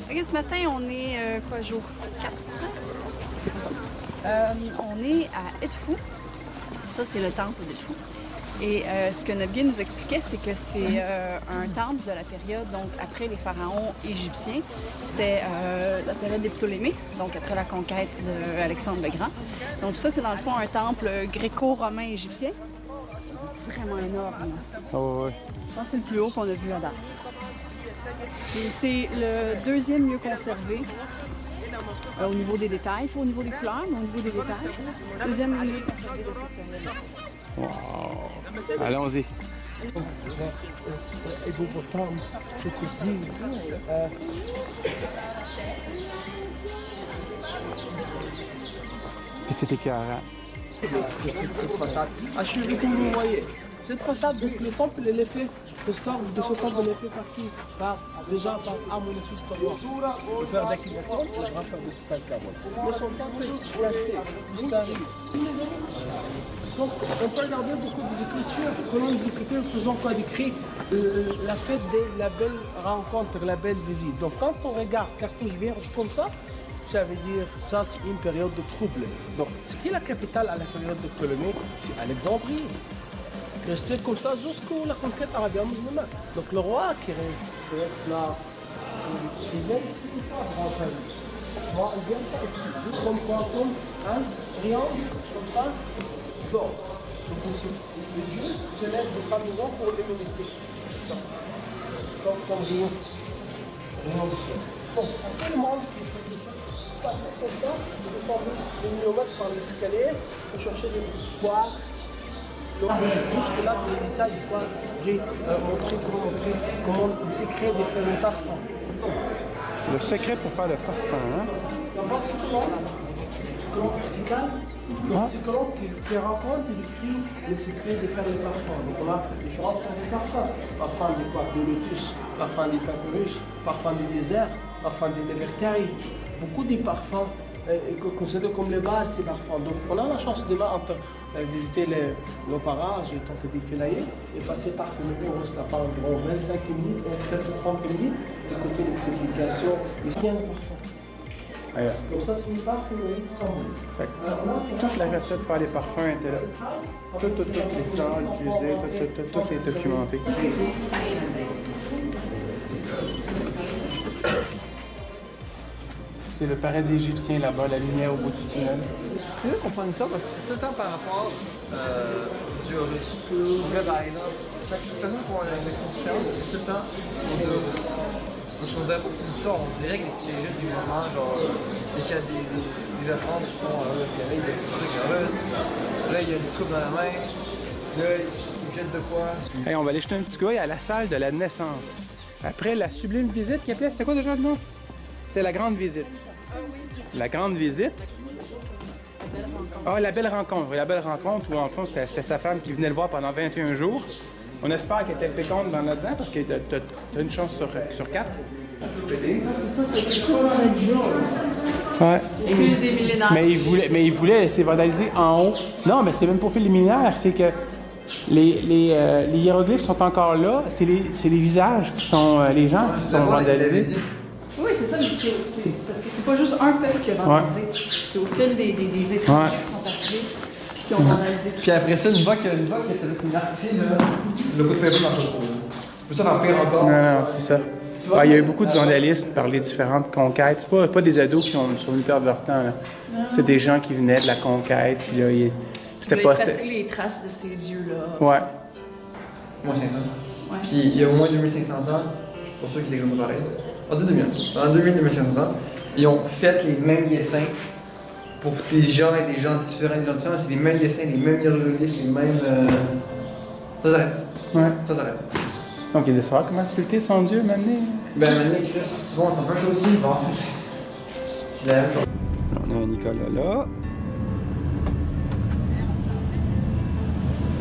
Ok, ce matin, on est quoi, jour 4? On est à Edfou. Ça, c'est le temple d'Edfou. Et ce que notre guide nous expliquait, c'est que c'est un temple de la période, donc après les pharaons égyptiens. C'était la période des Ptolémées, donc après la conquête d'Alexandre le Grand. Donc ça, c'est dans le fond un temple gréco-romain égyptien. Vraiment énorme. Oh, ouais. Je pense que c'est le plus haut qu'on a vu à date. Et c'est le deuxième mieux conservé au niveau des détails, pas au niveau des couleurs, mais au niveau des détails. Deuxième mieux conservé de cette période. Wow. Allons-y. Et c'était écœurant. Cette façade. Achille, comme vous voyez, cette façade, donc le temple, il est fait, l'histoire de ce temple, il est fait par qui? Déjà par Amonissus Togo, le père d'Akhenaton, le grand-père de Toutankhamon. Mais son temple est placé, disparu. Donc, on peut regarder beaucoup des écritures, selon les écritures, faisant quoi décrit la fête de la belle rencontre, la belle visite. Donc, quand on regarde cartouche vierge comme ça veut dire ça c'est une période de trouble. Donc, ce qui est la capitale à la période de Ptolémée, c'est Alexandrie. Resté comme ça jusqu'à la conquête arabo-musulmane. Donc, le roi qui reste là, il vient ici, il pas grand famille. Moi, il vient pas ici. Comme quoi, comme un triangle, comme ça. Donc, le Dieu se lève de sa maison pour l'humanité. Comme rien. Rien de ça. Donc, après le monde qui passer comme ça, je vais prendre les millionnaires par l'escalier pour chercher des histoires. Jusque là, les détails de quoi j'ai montré comment le secret de faire le parfum. Le secret pour faire le parfum, hein? L'enfant, c'est colonne vertical. Donc, c'est colonne qui raconte et décrit les secrets de faire le parfum. Donc, on a différentes sortes de parfums. Parfum de quoi? De lotus, parfum des papyrus, parfum du désert, parfum des névertaries. Beaucoup de parfums considérés comme les bases des parfums. Donc, on a la chance demain de visiter nos parages, le temple des Philaïens, et passer par Fumerie, on reste là pas environ 25 minutes, peut-être 30 minutes, écouter l'explication. Il y a un parfum. Donc, ça, c'est une parfumerie sans bruit. Toute la recette pour faire les parfums était là. Tout les temps utilisés, tout est documenté. C'est le paradis égyptien là-bas, la lumière au bout du tunnel. C'est là qu'on prend ça parce que c'est tout le temps par rapport au dieu Horus. Là, par exemple, chaque personne qui a une réflexion différente, c'est tout le temps au dieu Horus. Donc, si on dirait pas que c'est une histoire, on dirait que c'est juste des moments, genre, des offrandes qui font il y a des trucs Horus. Là, il y a des coupes dans la main. Là, ils jettent de quoi. Hey, on va aller jeter un petit coup d'œil à la salle de la naissance. Après la sublime visite qu'il appelait, c'était quoi déjà le nom? C'était la grande visite. La grande visite. Ah, la belle rencontre. La belle rencontre où, en fond, c'était sa femme qui venait le voir pendant 21 jours. On espère qu'elle était féconde dans là-dedans parce que t'as une chance sur 4. C'est ça, c'est tout vandalisé. Ouais. Au fil des millénaires. Mais il voulait laisser vandaliser en haut. Non, mais c'est même pas fait les millénaires. C'est que les hiéroglyphes sont encore là. C'est les visages qui sont les gens qui sont vandalisés. Oui, c'est ça, mais c'est parce que c'est pas juste un peuple qui a vandalisé. C'est au fil des étrangers qui sont arrivés qui ont vandalisé. Puis après ça, une fois que t'as une partie, le coup de papier dans le pot. Tu peux ça faire pire encore. Non, c'est ça. Ah, il y a eu beaucoup de vandalisme par les différentes conquêtes. C'est pas des ados qui sont venus perdre leur temps. C'est des gens qui venaient de la conquête. Puis là, c'était pas effacer les traces de ces dieux-là. Ouais. Moins 500. Ouais. Puis il y a au moins 2500 ans, je suis pas sûr qu'ils examinent pareil. On dit 2000. En 2000-2500 ans, ils ont fait les mêmes dessins pour des gens et des gens différents. C'est les mêmes dessins, les mêmes hiéroglyphes, les mêmes. Ça s'arrête. Ouais. Ça s'arrête. Donc il est de savoir comment sculpter son dieu maintenant. Ben maintenant, Chris, tu vois, on s'en peut aussi. Bon. C'est la même chose. On a Nicolas là.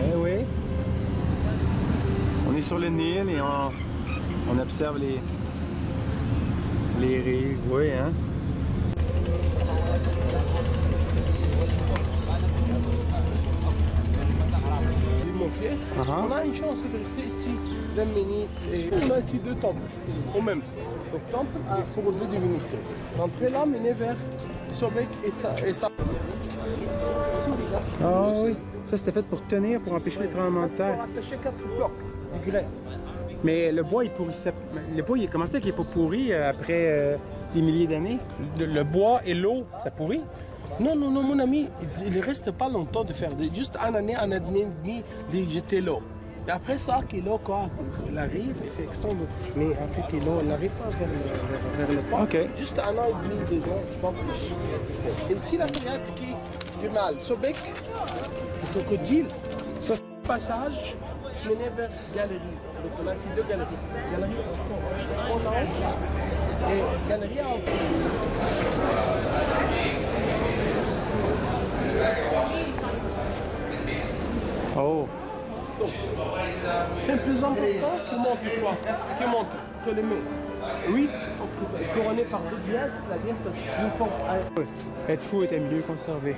Eh oui. On est sur le Nil et on observe les rives. Oui, hein? On a une chance de rester ici 20 minutes et on a ici 2 temples au même temps. Donc temple à sur deux divinités. L'entrée là menait vers Sobek et ça. Ah oui, ça c'était fait pour tenir, pour empêcher les tremblements de terre. Pour attacher 4 blocs de grès. Mais le bois, il pourrissait. Le bois, il commençait qu'il n'est pas pourri après des milliers d'années. Le bois et l'eau, ça pourrit. Non, mon ami, il ne reste pas longtemps de faire. Juste un an et demi de jeter l'eau. Et après ça, que l'eau, quand elle arrive, elle fait extendre. Mais après que l'eau n'arrive pas vers le port, OK. juste un an et demi, 2 ans, je pense plus. Et ici, la période qui du mal, Sobek, le crocodile, ça c'est un passage mené vers galerie. Donc on a ici 2 galeries. Galerie en haut et galerie en haut. Oh! Donc, c'est le plus important qui monte quoi? Qui monte Ptolémée. 8, couronné par 2 dièses. La dièse, c'est une forme. Être fou était mieux conservé.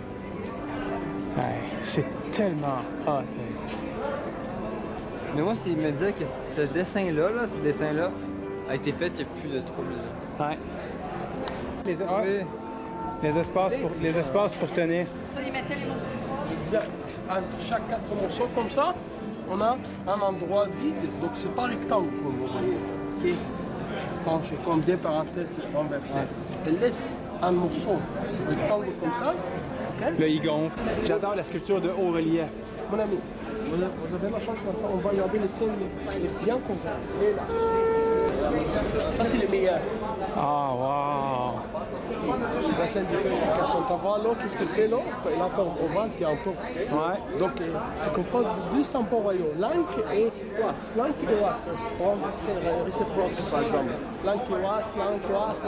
Ouais, c'est tellement hot. Mais moi, s'il me disait que ce dessin-là, a été fait il y a plus de 3000 ans. Ouais. Les espaces pour tenir. Ça, ils mettaient les morceaux. Entre chaque 4 morceaux comme ça, on a un endroit vide, donc c'est pas rectangle comme vous voyez. C'est penché comme des parenthèses renversées. Elle laisse un morceau rectangle comme ça. Okay? Là, il gonfle. J'adore la sculpture de haut relief. Mon ami, vous avez la chance maintenant, on va regarder les signes bien conservés. Là. Ça, c'est les meilleurs. Ah, wow! La scène de purification. Tu vois l'eau, qu'est-ce qu'elle fait l'eau? Elle a une forme ovale qui entoure. Ouais. Donc, c'est composé de 2 samples royaux, Lank et Oas. Lank et Oas. Pour renverser le réciproque, par exemple. Lank et Oas, Lank, Oas,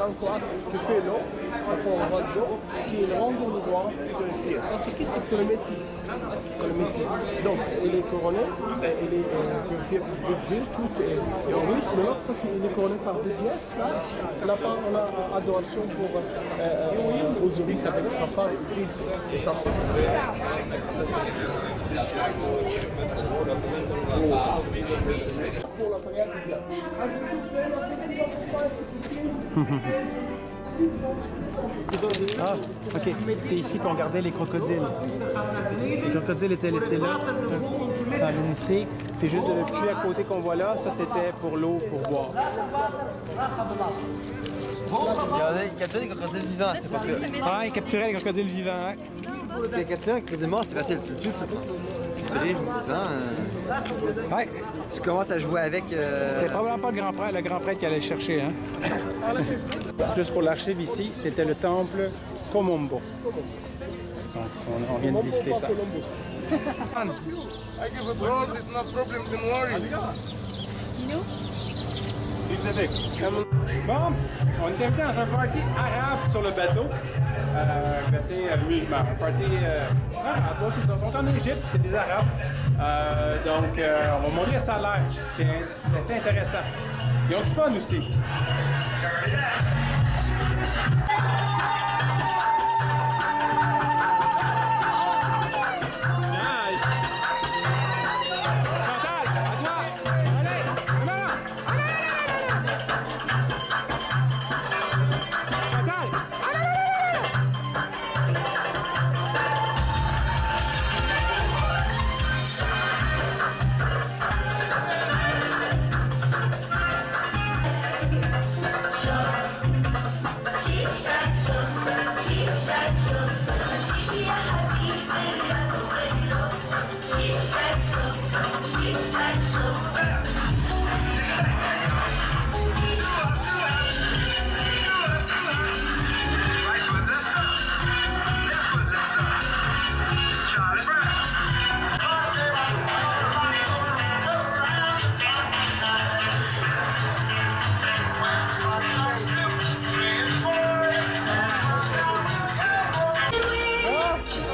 qui fait l'eau, la forme ovale d'eau, qui est ronde le droit purifié. Ça, c'est qui? C'est Ptolémée 6. Donc, il est couronné, il est purifié par 2 dieux, tout est en russe, mais l'autre, ça, il est couronné par 2 dièses. Là, on a adoration pour Osiris avec sa femme, fils et sa sœur. Ah, ok. C'est ici qu'on gardait les crocodiles. Les crocodiles étaient laissés là, dans l'Odyssée. Puis juste le puits à côté qu'on voit là, ça c'était pour l'eau, pour boire. Il capturait des crocodiles vivants, c'était pas plus. Ah, ils capturaient les crocodiles vivants, hein? Parce que capturer un crocodile mort, c'est facile. Tu le tues, tu le capturer vivant. Ouais. Tu commences à jouer avec. C'était probablement pas le grand prêtre qui allait le chercher, hein? Juste pour l'archive ici, c'était le temple Komombo. Donc, on vient de visiter ça. I give it all, it's no problem, don't worry. Bon, on est invité dans un party arabe sur le bateau. Party musulman. Un party arabe, c'est ça. Ils sont en Égypte, c'est des Arabes. Donc, on va montrer ça à l'air. C'est assez intéressant. Ils ont du fun aussi.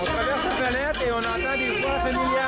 On traverse la planète et on entend des voix familiales.